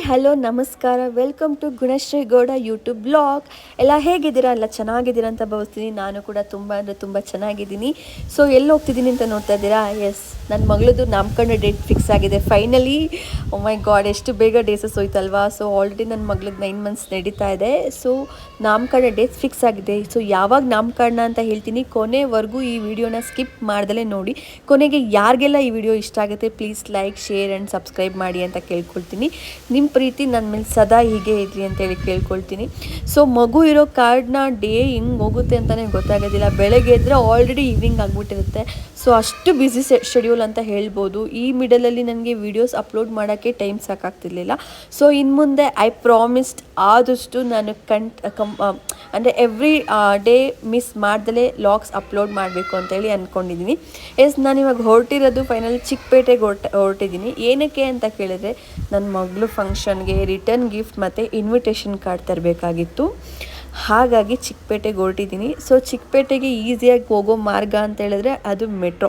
Hello ನಮಸ್ಕಾರ, welcome to Gunashree Gowda YouTube blog. ಎಲ್ಲ ಹೇಗಿದ್ದೀರಾ? ಎಲ್ಲ ಚೆನ್ನಾಗಿದ್ದೀರಾ ಅಂತ ಭಾವಿಸ್ತೀನಿ. ನಾನು ಕೂಡ ತುಂಬ ಅಂದರೆ ತುಂಬ ಚೆನ್ನಾಗಿದ್ದೀನಿ. ಸೊ ಎಲ್ಲಿ ಹೋಗ್ತಿದ್ದೀನಿ ಅಂತ ನೋಡ್ತಾ ಇದ್ದೀರಾ? ಎಸ್, ನನ್ನ ಮಗಳದ್ದು ನಾಮಕರಣ ಡೇಟ್ ಫಿಕ್ಸ್ ಆಗಿದೆ ಫೈನಲಿ. ಓ ಮೈ ಗಾಡ್, ಎಷ್ಟು ಬೇಗ ಡೇಸಸ್ ಹೋಯ್ತಲ್ವಾ. ಸೊ ಆಲ್ರೆಡಿ ನನ್ನ ಮಗಳದ್ದು 9 ಮಂತ್ಸ್ ನಡೀತಾ ಇದೆ. ಸೊ ನಾಮಕರಣ ಡೇಟ್ ಫಿಕ್ಸ್ ಆಗಿದೆ. ಸೊ ಯಾವಾಗ ನಾಮಕರಣ ಅಂತ ಹೇಳ್ತೀನಿ, ಕೊನೆವರೆಗೂ ಈ ವಿಡಿಯೋನ ಸ್ಕಿಪ್ ಮಾಡ್ದಲೇ ನೋಡಿ. ಕೊನೆಗೆ ಯಾರಿಗೆಲ್ಲ ಈ ವಿಡಿಯೋ ಇಷ್ಟ ಆಗುತ್ತೆ please like, share and subscribe ಮಾಡಿ ಅಂತ ಕೇಳ್ಕೊಳ್ತೀನಿ. ನಿಮ್ಮ ಪ್ರೀತಿ ನನ್ನ ಮೇಲೆ ಸದಾ ಹೀಗೆ ಇರಲಿ ಅಂತೇಳಿ ಕೇಳ್ಕೊಳ್ತೀನಿ. ಸೊ ಮಗು ಇರೋ ಕಾರ್ಡ್ನ ಡೇ ಹಿಂಗೆ ಹೋಗುತ್ತೆ ಅಂತಲೇ ಗೊತ್ತಾಗೋದಿಲ್ಲ. ಬೆಳಗ್ಗೆ ಎದ್ದರೆ ಆಲ್ರೆಡಿ ಈವ್ನಿಂಗ್ ಆಗಿಬಿಟ್ಟಿರುತ್ತೆ. ಸೊ ಅಷ್ಟು ಬ್ಯುಸಿ ಶೆಡ್ಯೂಲ್ ಅಂತ ಹೇಳ್ಬೋದು. ಈ ಮಿಡಲಲ್ಲಿ ನನಗೆ ವೀಡಿಯೋಸ್ ಅಪ್ಲೋಡ್ ಮಾಡೋಕ್ಕೆ ಟೈಮ್ ಸಾಕಾಗ್ತಿರ್ಲಿಲ್ಲ. ಸೊ ಇನ್ನು ಮುಂದೆ ಐ ಪ್ರಾಮಿಸ್ಡ್ ಆದಷ್ಟು ನಾನು ಅಂದರೆ ಎವ್ರಿ ಡೇ ಮಿಸ್ ಮಾಡ್ದಲೇ ಲಾಗ್ಸ್ ಅಪ್ಲೋಡ್ ಮಾಡಬೇಕು ಅಂತೇಳಿ ಅಂದ್ಕೊಂಡಿದ್ದೀನಿ. ನಾನು ಇವಾಗ ಹೊರಟಿರೋದು ಫೈನಲ್ ಚಿಕ್ಕಪೇಟೆಗೆ ಹೊರಟಿದ್ದೀನಿ. ಏನಕ್ಕೆ ಅಂತ ಕೇಳಿದ್ರೆ, ನನ್ನ ಮಗಳು ಫಂಕ್ಷನ್ಗೆ ರಿಟರ್ನ್ ಗಿಫ್ಟ್ ಮತ್ತು ಇನ್ವಿಟೇಷನ್ ಕಾರ್ಡ್ ತರಬೇಕಾಗಿತ್ತು. ಹಾಗಾಗಿ ಚಿಕ್ಕಪೇಟೆಗೆ ಹೊರಟಿದ್ದೀನಿ. ಸೊ ಚಿಕ್ಕಪೇಟೆಗೆ ಈಸಿಯಾಗಿ ಹೋಗೋ ಮಾರ್ಗ ಅಂತ ಹೇಳಿದ್ರೆ ಅದು ಮೆಟ್ರೋ.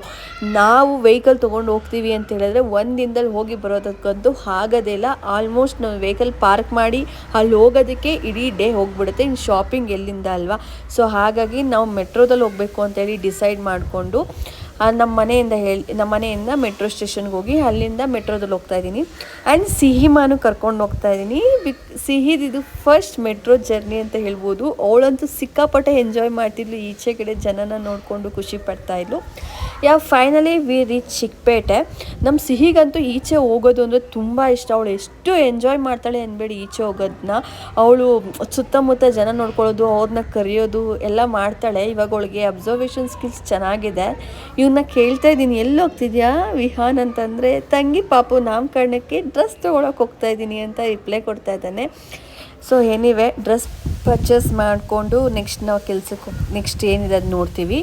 ನಾವು ವೆಹಿಕಲ್ ತೊಗೊಂಡು ಹೋಗ್ತೀವಿ ಅಂತ ಹೇಳಿದ್ರೆ ಒಂದು ದಿನದಲ್ಲಿ ಹೋಗಿ ಬರೋದಕ್ಕಂತೂ ಆಗೋದೇ ಇಲ್ಲ. ಆಲ್ಮೋಸ್ಟ್ ನಾವು ವೆಹಿಕಲ್ ಪಾರ್ಕ್ ಮಾಡಿ ಅಲ್ಲಿ ಹೋಗೋದಕ್ಕೆ ಇಡೀ ಡೇ ಹೋಗ್ಬಿಡುತ್ತೆ. ಇನ್ನು ಶಾಪಿಂಗ್ ಎಲ್ಲಿಂದ ಅಲ್ವಾ. ಸೊ ಹಾಗಾಗಿ ನಾವು ಮೆಟ್ರೋದಲ್ಲಿ ಹೋಗಬೇಕು ಅಂತೇಳಿ ಡಿಸೈಡ್ ಮಾಡಿಕೊಂಡು ನಮ್ಮ ಮನೆಯಿಂದ ಮೆಟ್ರೋ ಸ್ಟೇಷನ್ಗೆ ಹೋಗಿ ಅಲ್ಲಿಂದ ಮೆಟ್ರೋದಲ್ಲಿ ಹೋಗ್ತಾ ಇದ್ದೀನಿ. ಆ್ಯಂಡ್ ಸಿಹಿಮಾನು ಕರ್ಕೊಂಡು ಹೋಗ್ತಾ ಇದ್ದೀನಿ. ಸಿಹಿದಿದು ಫಸ್ಟ್ ಮೆಟ್ರೋ ಜರ್ನಿ ಅಂತ ಹೇಳ್ಬೋದು. ಅವಳಂತೂ ಸಿಕ್ಕಾಪಟ್ಟೆ ಎಂಜಾಯ್ ಮಾಡ್ತಿದ್ಲು. ಈಚೆ ಕಡೆ ಜನನ ನೋಡಿಕೊಂಡು ಖುಷಿ ಪಡ್ತಾಯಿದ್ಲು. Finally we reach Chickpet. ನಮ್ಮ ಸಿಹಿಗಂತೂ ಈಚೆ ಹೋಗೋದು ಅಂದರೆ ತುಂಬ ಇಷ್ಟ. ಅವಳು ಎಷ್ಟು ಎಂಜಾಯ್ ಮಾಡ್ತಾಳೆ ಅನ್ಬೇಡಿ ಈಚೆ ಹೋಗೋದನ್ನ. ಅವಳು ಸುತ್ತಮುತ್ತ ಜನ ನೋಡ್ಕೊಳ್ಳೋದು, ಅವ್ರನ್ನ ಕರೆಯೋದು ಎಲ್ಲ ಮಾಡ್ತಾಳೆ. ಇವಾಗ ಅವಳಿಗೆ ಅಬ್ಸರ್ವೇಷನ್ ಸ್ಕಿಲ್ಸ್ ಚೆನ್ನಾಗಿದೆ. ಇವನ್ನ ಕೇಳ್ತಾ ಇದ್ದೀನಿ, ಎಲ್ಲಿ ಹೋಗ್ತಿದ್ಯಾ ವಿಹಾನ್ ಅಂತಂದರೆ, ತಂಗಿ ಪಾಪು ನಾಮಕರಣಕ್ಕೆ ಡ್ರೆಸ್ ತೊಗೊಳಕ್ಕೆ ಹೋಗ್ತಾ ಇದ್ದೀನಿ ಅಂತ ರಿಪ್ಲೈ ಕೊಡ್ತಾ ಇದ್ದಾನೆ. ಸೊ ಎನಿವೆ ಡ್ರೆಸ್ ಪರ್ಚೇಸ್ ಮಾಡಿಕೊಂಡು ನೆಕ್ಸ್ಟ್ ನಾವು ನೆಕ್ಸ್ಟ್ ಏನಿದೆ ಅದು ನೋಡ್ತೀವಿ.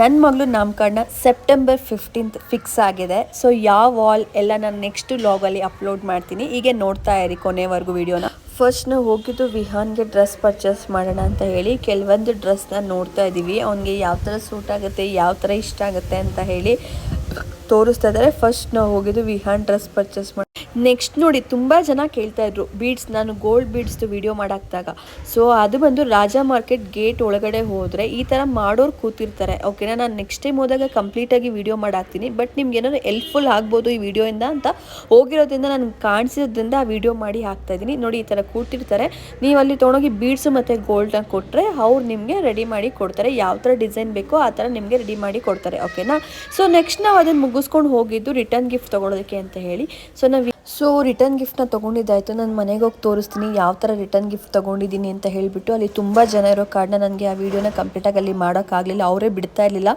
ನನ್ನ ಮಗಳು ನಾಮಕರಣ ಸೆಪ್ಟೆಂಬರ್ 15th ಫಿಕ್ಸ್ ಆಗಿದೆ. ಸೊ ಯಾವ ವಾಲ್ ಎಲ್ಲ ನಾನು ನೆಕ್ಸ್ಟ್ ವ್ಲಾಗಲ್ಲಿ ಅಪ್ಲೋಡ್ ಮಾಡ್ತೀನಿ. ಹೀಗೆ ನೋಡ್ತಾ ಇರಿ ಕೊನೆವರೆಗೂ ವಿಡಿಯೋನ. ಫಸ್ಟ್ ನಾವು ಹೋಗಿದ್ದು ವಿಹಾನ್ಗೆ ಡ್ರೆಸ್ ಪರ್ಚೇಸ್ ಮಾಡೋಣ ಅಂತ ಹೇಳಿ ಕೆಲವೊಂದು ಡ್ರೆಸ್ನ ನೋಡ್ತಾ ಇದ್ದೀವಿ. ಅವನಿಗೆ ಯಾವ ಥರ ಸೂಟ್ ಆಗುತ್ತೆ, ಯಾವ ಥರ ಇಷ್ಟ ಆಗುತ್ತೆ ಅಂತ ಹೇಳಿ ತೋರಿಸ್ತಾ ಇದ್ದಾರೆ. ಫಸ್ಟ್ ನಾವು ಹೋಗಿದ್ದು ವಿಹಾನ್ ಡ್ರೆಸ್ ಪರ್ಚೇಸ್ ಮಾಡಿ. ನೆಕ್ಸ್ಟ್ ನೋಡಿ, ತುಂಬ ಜನ ಕೇಳ್ತಾ ಇದ್ರು ಬೀಡ್ಸ್, ನಾನು ಗೋಲ್ಡ್ ಬೀಡ್ಸ್ದು ವಿಡಿಯೋ ಮಾಡಾಕ್ದಾಗ. ಸೊ ಅದು ಬಂದು ರಾಜ ಮಾರ್ಕೆಟ್ ಗೇಟ್ ಒಳಗಡೆ ಹೋದರೆ ಈ ಥರ ಮಾಡೋರು ಕೂತಿರ್ತಾರೆ. ಓಕೆನಾ, ನಾನು ನೆಕ್ಸ್ಟ್ ಟೈಮ್ ಹೋದಾಗ ಕಂಪ್ಲೀಟಾಗಿ ವಿಡಿಯೋ ಮಾಡಾಕ್ತೀನಿ. ಬಟ್ ನಿಮ್ಗೆ ಏನಾದ್ರು ಹೆಲ್ಪ್ಫುಲ್ ಆಗ್ಬೋದು ಈ ವಿಡಿಯೋಯಿಂದ ಅಂತ ಹೋಗಿರೋದ್ರಿಂದ ನನಗೆ ಕಾಣಿಸಿದ್ರಿಂದ ಆ ವಿಡಿಯೋ ಮಾಡಿ ಹಾಕ್ತಾಯಿದ್ದೀನಿ. ನೋಡಿ, ಈ ಥರ ಕೂತಿರ್ತಾರೆ. ನೀವು ಅಲ್ಲಿ ತೊಗೊಂಡೋಗಿ ಬೀಡ್ಸು ಮತ್ತು ಗೋಲ್ಡನ್ನ ಕೊಟ್ಟರೆ ಅವ್ರು ನಿಮಗೆ ರೆಡಿ ಮಾಡಿ ಕೊಡ್ತಾರೆ. ಯಾವ ಥರ ಡಿಸೈನ್ ಬೇಕೋ ಆ ಥರ ನಿಮಗೆ ರೆಡಿ ಮಾಡಿ ಕೊಡ್ತಾರೆ. ಓಕೆನಾ. ಸೊ ನೆಕ್ಸ್ಟ್ ನಾವು ಅದನ್ನು ಮುಗಿಸ್ಕೊಂಡು ಹೋಗಿದ್ದು ರಿಟರ್ನ್ ಗಿಫ್ಟ್ ತೊಗೊಳೋದಕ್ಕೆ ಅಂತ ಹೇಳಿ. ಸೊ ರಿಟರ್ನ್ ಗಿಫ್ಟ್ನ ತೊಗೊಂಡಿದ್ದಾಯಿತು. ನಾನು ಮನೆಗೆ ಹೋಗಿ ತೋರಿಸ್ತೀನಿ ಯಾವ ಥರ ರಿಟರ್ನ್ ಗಿಫ್ಟ್ ತೊಗೊಂಡಿದ್ದೀನಿ ಅಂತ ಹೇಳಿಬಿಟ್ಟು. ಅಲ್ಲಿ ತುಂಬ ಜನ ಇರೋ ಕಾರಣ ನನಗೆ ಆ ವಿಡಿಯೋನ ಕಂಪ್ಲೀಟಾಗಿ ಅಲ್ಲಿ ಮಾಡೋಕ್ಕಾಗಲಿಲ್ಲ, ಅವರೇ ಬಿಡ್ತಾ ಇರಲಿಲ್ಲ.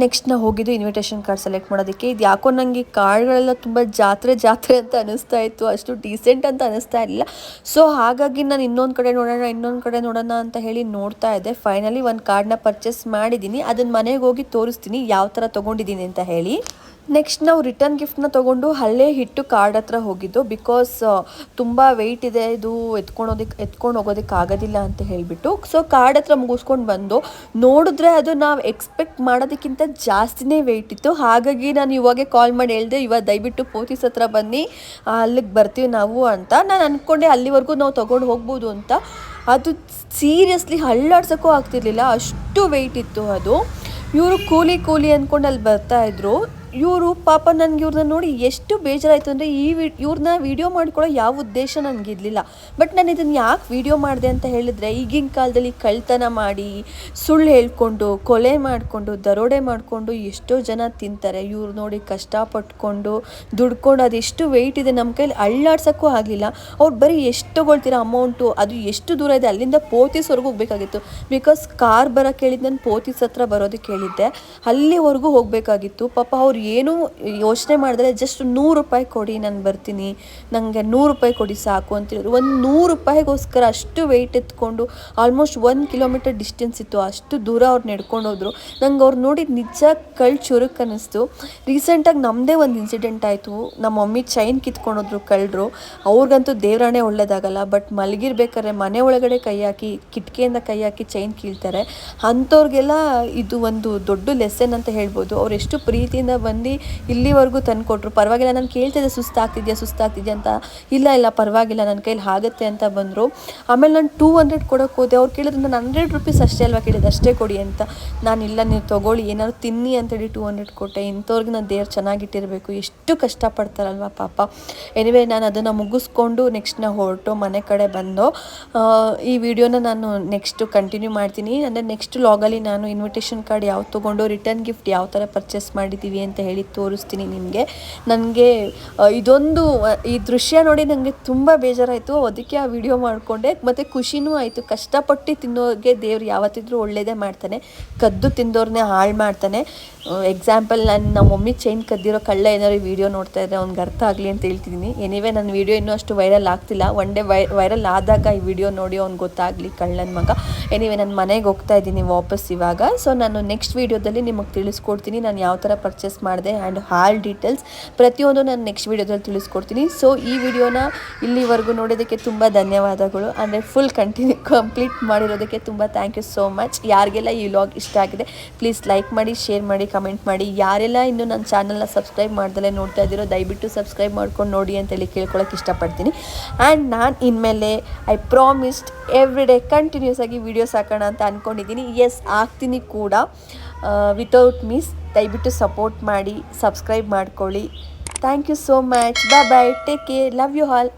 ನೆಕ್ಸ್ಟ್ ನಾವು ಹೋಗಿದ್ದು ಇನ್ವಿಟೇಷನ್ ಕಾರ್ಡ್ ಸೆಲೆಕ್ಟ್ ಮಾಡೋದಕ್ಕೆ. ಇದು ಯಾಕೋ ನನಗೆ ಕಾರ್ಡ್ಗಳೆಲ್ಲ ತುಂಬ ಜಾತ್ರೆ ಅಂತ ಅನ್ನಿಸ್ತಾ ಇತ್ತು, ಅಷ್ಟು ಡೀಸೆಂಟ್ ಅಂತ ಅನ್ನಿಸ್ತಾ ಇರಲಿಲ್ಲ. ಸೊ ಹಾಗಾಗಿ ನಾನು ಇನ್ನೊಂದು ಕಡೆ ನೋಡೋಣ ಅಂತ ಹೇಳಿ ನೋಡ್ತಾ ಇದ್ದೆ. ಫೈನಲಿ ಒಂದು ಕಾರ್ಡ್ನ ಪರ್ಚೇಸ್ ಮಾಡಿದ್ದೀನಿ. ಅದನ್ನು ಮನೆಗೆ ಹೋಗಿ ತೋರಿಸ್ತೀನಿ ಯಾವ ಥರ ತೊಗೊಂಡಿದ್ದೀನಿ ಅಂತ ಹೇಳಿ. ನೆಕ್ಸ್ಟ್ ನಾವು ರಿಟರ್ನ್ ಗಿಫ್ಟ್ನ ತೊಗೊಂಡು ಅಲ್ಲೇ ಇಟ್ಟು ಕಾರ್ಡ್ ಹತ್ರ ಹೋಗಿದ್ದು. ಬಿಕಾಸ್ ತುಂಬ ವೆಯ್ಟ್ ಇದೆ, ಇದು ಎತ್ಕೊಂಡು ಹೋಗೋದಕ್ಕೆ ಆಗೋದಿಲ್ಲ ಅಂತ ಹೇಳಿಬಿಟ್ಟು. ಸೊ ಕಾರ್ಡ್ ಹತ್ರ ಮುಗಿಸ್ಕೊಂಡು ಬಂದು ನೋಡಿದ್ರೆ ಅದು ನಾವು ಎಕ್ಸ್ಪೆಕ್ಟ್ ಮಾಡೋದಕ್ಕಿಂತ ಜಾಸ್ತಿನೇ ವೆಯ್ಟ್ ಇತ್ತು. ಹಾಗಾಗಿ ನಾನು ಇವಾಗೆ ಕಾಲ್ ಮಾಡಿ ಹೇಳಿದೆ, ಇವಾಗ ದಯವಿಟ್ಟು ಪೋತಿಸ್ ಹತ್ರ ಬನ್ನಿ, ಅಲ್ಲಿಗೆ ಬರ್ತೀವಿ ನಾವು ಅಂತ. ನಾನು ಅಂದ್ಕೊಂಡೆ ಅಲ್ಲಿವರೆಗೂ ನಾವು ತೊಗೊಂಡು ಹೋಗ್ಬೋದು ಅಂತ. ಅದು ಸೀರಿಯಸ್ಲಿ ಅಳ್ಳಾಡ್ಸೋಕ್ಕೂ ಆಗ್ತಿರ್ಲಿಲ್ಲ, ಅಷ್ಟು ವೆಯ್ಟ್ ಇತ್ತು ಅದು. ಇವರು ಕೂಲಿ ಅಂದ್ಕೊಂಡು ಅಲ್ಲಿ ಬರ್ತಾಯಿದ್ರು. ಇವರು ಪಾಪ ನನಗೆ ಇವ್ರನ್ನ ನೋಡಿ ಎಷ್ಟು ಬೇಜಾರಾಯಿತು ಅಂದರೆ, ಇವ್ರನ್ನ ವೀಡಿಯೋ ಮಾಡ್ಕೊಳ್ಳೋ ಯಾವ ಉದ್ದೇಶ ನನಗಿರಲಿಲ್ಲ. ಬಟ್ ನಾನು ಇದನ್ನು ಯಾಕೆ ವೀಡಿಯೋ ಮಾಡಿದೆ ಅಂತ ಹೇಳಿದ್ರೆ, ಈಗಿನ ಕಾಲದಲ್ಲಿ ಕಳ್ತನ ಮಾಡಿ, ಸುಳ್ಳು ಹೇಳ್ಕೊಂಡು, ಕೊಲೆ ಮಾಡಿಕೊಂಡು, ದರೋಡೆ ಮಾಡಿಕೊಂಡು ಎಷ್ಟೋ ಜನ ತಿಂತಾರೆ. ಇವ್ರು ನೋಡಿ ಕಷ್ಟಪಟ್ಕೊಂಡು ದುಡ್ಕೊಂಡು ಅದೆಷ್ಟು ವೆಯ್ಟ್ ಇದೆ, ನಮ್ಮ ಕೈಲಿ ಅಳ್ಳಾಡ್ಸೋಕ್ಕೂ ಆಗಲಿಲ್ಲ. ಅವ್ರು ಬರೀ ಎಷ್ಟು ತೊಗೊಳ್ತೀರಾ ಅಮೌಂಟು, ಅದು ಎಷ್ಟು ದೂರ ಇದೆ, ಅಲ್ಲಿಂದ ಪೋತಿಸ್ವರೆಗೂ ಹೋಗಬೇಕಾಗಿತ್ತು. ಬಿಕಾಸ್ ಕಾರ್ ಬರೋಕ್ಕೆ ಹೇಳಿದ್ದು, ನಾನು ಪೋತಿಸ್ ಹತ್ರ ಬರೋದಕ್ಕೆ ಹೇಳಿದ್ದೆ, ಅಲ್ಲಿವರೆಗೂ ಹೋಗಬೇಕಾಗಿತ್ತು. ಪಾಪ ಅವ್ರು ಏನೂ ಯೋಚನೆ ಮಾಡಿದ್ರೆ ಜಸ್ಟ್ 100 ರೂಪಾಯಿ ಕೊಡಿ, ನಾನು ಬರ್ತೀನಿ, ನನಗೆ 100 ರೂಪಾಯಿ ಕೊಡಿ ಸಾಕು ಅಂತೇಳಿದ್ರು. ಒಂದು 100 ರೂಪಾಯಿಗೋಸ್ಕರ ಅಷ್ಟು ವೆಯ್ಟ್ ಎತ್ಕೊಂಡು ಆಲ್ಮೋಸ್ಟ್ 1 ಕಿಲೋಮೀಟರ್ ಡಿಸ್ಟೆನ್ಸ್ ಇತ್ತು, ಅಷ್ಟು ದೂರ ಅವ್ರು ನಡ್ಕೊಂಡು ಹೋದ್ರು. ನಂಗೆ ಅವ್ರು ನೋಡಿ ನಿಜ ಕಳ್ಳು ಚುರುಕು ಅನ್ನಿಸ್ತು. ರೀಸೆಂಟಾಗಿ ನಮ್ಮದೇ ಒಂದು ಇನ್ಸಿಡೆಂಟ್ ಆಯಿತು. ನಮ್ಮ ಮಮ್ಮಿ ಚೈನ್ ಕಿತ್ಕೊಂಡೋದ್ರು ಕಳ್ಳರು. ಅವ್ರಿಗಂತೂ ದೇವರಾಣೆ ಒಳ್ಳೇದಾಗಲ್ಲ. ಬಟ್ ಮಲಗಿರ್ಬೇಕಾದ್ರೆ ಮನೆ ಒಳಗಡೆ ಕೈ ಹಾಕಿ, ಕಿಟಕಿಯಿಂದ ಕೈ ಹಾಕಿ ಚೈನ್ ಕೀಳ್ತಾರೆ. ಅಂಥವ್ರಿಗೆಲ್ಲ ಇದು ಒಂದು ದೊಡ್ಡ ಲೆಸನ್ ಅಂತ ಹೇಳ್ಬೋದು. ಅವ್ರು ಎಷ್ಟು ಪ್ರೀತಿಯಿಂದ ಬಂದು ಇಲ್ಲಿವರೆಗೂ ತಂದುಕೊಟ್ರು. ಪರವಾಗಿಲ್ಲ, ನಾನು ಕೇಳ್ತಿದ್ದೆ ಸುಸ್ತಾಗ್ತಿದ್ಯಾ ಅಂತ. ಇಲ್ಲ ಪರವಾಗಿಲ್ಲ, ನನ್ನ ಕೈಲಿ ಆಗುತ್ತೆ ಅಂತ ಬಂದರು. ಆಮೇಲೆ ನಾನು 200 ಕೊಡೋಕ್ಕೆ ಹೋದೆ. ಅವ್ರು ಕೇಳಿದ್ರು, ನಾನು 100 ರೂಪೀಸ್ ಅಷ್ಟೇ ಅಲ್ವಾ ಕೇಳಿದ್ದು, ಅಷ್ಟೇ ಕೊಡಿ ಅಂತ. ನಾನಿಲ್ಲ, ನೀವು ತೊಗೊಳ್ಳಿ, ಏನಾದ್ರು ತಿನ್ನಿ ಅಂತೇಳಿ 200 ಕೊಟ್ಟೆ. ಇಂಥವ್ರಿಗೆ ನಾನು ದೇವ್ರು ಚೆನ್ನಾಗಿಟ್ಟಿರಬೇಕು, ಎಷ್ಟು ಕಷ್ಟಪಡ್ತಾರಲ್ವ ಪಾಪ. ಎನಿವೇ ನಾನು ಅದನ್ನು ಮುಗಿಸ್ಕೊಂಡು ನೆಕ್ಸ್ಟ್ ನಾವು ಹೊರಟು ಮನೆ ಕಡೆ ಬಂದು ಈ ವಿಡಿಯೋನ ನಾನು ನೆಕ್ಸ್ಟು ಕಂಟಿನ್ಯೂ ಮಾಡ್ತೀನಿ. ಅಂದರೆ ನೆಕ್ಸ್ಟ್ ಲಾಗಲ್ಲಿ ನಾನು ಇನ್ವಿಟೇಷನ್ ಕಾರ್ಡ್ ಯಾವ್ದು ತೊಗೊಂಡು ರಿಟರ್ನ್ ಗಿಫ್ಟ್ ಯಾವ ಥರ ಪರ್ಚೇಸ್ ಮಾಡಿದ್ದೀವಿ ಅಂತ ಹೇಳಿ ತೋರಿಸ್ತೀನಿ ನಿಮಗೆ. ನನಗೆ ಇದೊಂದು ಈ ದೃಶ್ಯ ನೋಡಿ ನನಗೆ ತುಂಬ ಬೇಜಾರಾಯಿತು. ಅದಕ್ಕೆ ಆ ವಿಡಿಯೋ ಮಾಡಿಕೊಂಡೆ. ಮತ್ತು ಖುಷಿನೂ ಆಯಿತು. ಕಷ್ಟಪಟ್ಟು ತಿನ್ನೋರಿಗೆ ದೇವ್ರು ಯಾವತ್ತಿದ್ರೂ ಒಳ್ಳೇದೇ ಮಾಡ್ತಾನೆ, ಕದ್ದು ತಿಂದವ್ರನ್ನೇ ಹಾಳು ಮಾಡ್ತಾನೆ. ಎಕ್ಸಾಂಪಲ್, ನಮ್ಮ ಮಮ್ಮಿ ಚೈನ್ ಕದ್ದಿರೋ ಕಳ್ಳ ಏನಾದ್ರು ವಿಡಿಯೋ ನೋಡ್ತಾ ಇದ್ದರೆ ಅವ್ನಿಗೆ ಅರ್ಥ ಆಗಲಿ ಅಂತ ಹೇಳ್ತಿದ್ದೀನಿ. ಎನಿವೇ ನನ್ನ ವಿಡಿಯೋ ಇನ್ನೂ ಅಷ್ಟು ವೈರಲ್ ಆಗ್ತಿಲ್ಲ. ಒನ್ ಡೇ ವೈರಲ್ ಆದಾಗ ಈ ವಿಡಿಯೋ ನೋಡಿ ಅವ್ನಿಗೆ ಗೊತ್ತಾಗಲಿ ಕಳ್ಳನ ಮಗ. ಎನಿವೇ ನಾನು ಮನೆಗೆ ಹೋಗ್ತಾ ಇದ್ದೀನಿ ವಾಪಸ್ ಇವಾಗ. ಸೊ ನಾನು ನೆಕ್ಸ್ಟ್ ವೀಡಿಯೋದಲ್ಲಿ ನಿಮಗೆ ತಿಳಿಸ್ಕೊಡ್ತೀನಿ ನಾನು ಯಾವ ಥರ ಪರ್ಚೇಸ್ ಮಾಡಿದೆ ಆ್ಯಂಡ್ ಹಾಲ್ ಡೀಟೇಲ್ಸ್ ಪ್ರತಿಯೊಂದು ನಾನು ನೆಕ್ಸ್ಟ್ ವೀಡಿಯೋದಲ್ಲಿ ತಿಳಿಸ್ಕೊಡ್ತೀನಿ. ಸೊ ಈ ವಿಡಿಯೋನ ಇಲ್ಲಿವರೆಗೂ ನೋಡೋದಕ್ಕೆ ತುಂಬ ಧನ್ಯವಾದಗಳು. ಅಂದರೆ ಫುಲ್ ಕಂಪ್ಲೀಟ್ ಮಾಡಿರೋದಕ್ಕೆ ತುಂಬ ಥ್ಯಾಂಕ್ ಯು ಸೋ ಮಚ್. ಯಾರಿಗೆಲ್ಲ ಈ ವ್ಲಾಗ್ ಇಷ್ಟ ಆಗಿದೆ ಪ್ಲೀಸ್ ಲೈಕ್ ಮಾಡಿ, ಶೇರ್ ಮಾಡಿ, ಕಮೆಂಟ್ ಮಾಡಿ. ಯಾರೆಲ್ಲ ಇನ್ನೂ ನನ್ನ ಚಾನಲ್ನ ಸಬ್ಸ್ಕ್ರೈಬ್ ಮಾಡ್ದಲೇ ನೋಡ್ತಾ ಇದ್ದೀರೋ ದಯವಿಟ್ಟು ಸಬ್ಸ್ಕ್ರೈಬ್ ಮಾಡ್ಕೊಂಡು ನೋಡಿ ಅಂತೇಳಿ ಕೇಳ್ಕೊಳಕ್ಕೆ ಇಷ್ಟಪಡ್ತೀನಿ. ಆ್ಯಂಡ್ ನಾನು ಇನ್ಮೇಲೆ I promised every day continues ಆಗಿ ವೀಡಿಯೋಸ್ ಹಾಕೋಣ ಅಂತ ಅಂದ್ಕೊಂಡಿದ್ದೀನಿ. ಎಸ್, ಆಗ್ತೀನಿ ಕೂಡ ವಿತೌಟ್ ಮಿಸ್. ದಯವಿಟ್ಟು ಸಪೋರ್ಟ್ ಮಾಡಿ, ಸಬ್ಸ್ಕ್ರೈಬ್ ಮಾಡ್ಕೊಳ್ಳಿ. Thank you so much. Bye, take care, love you all.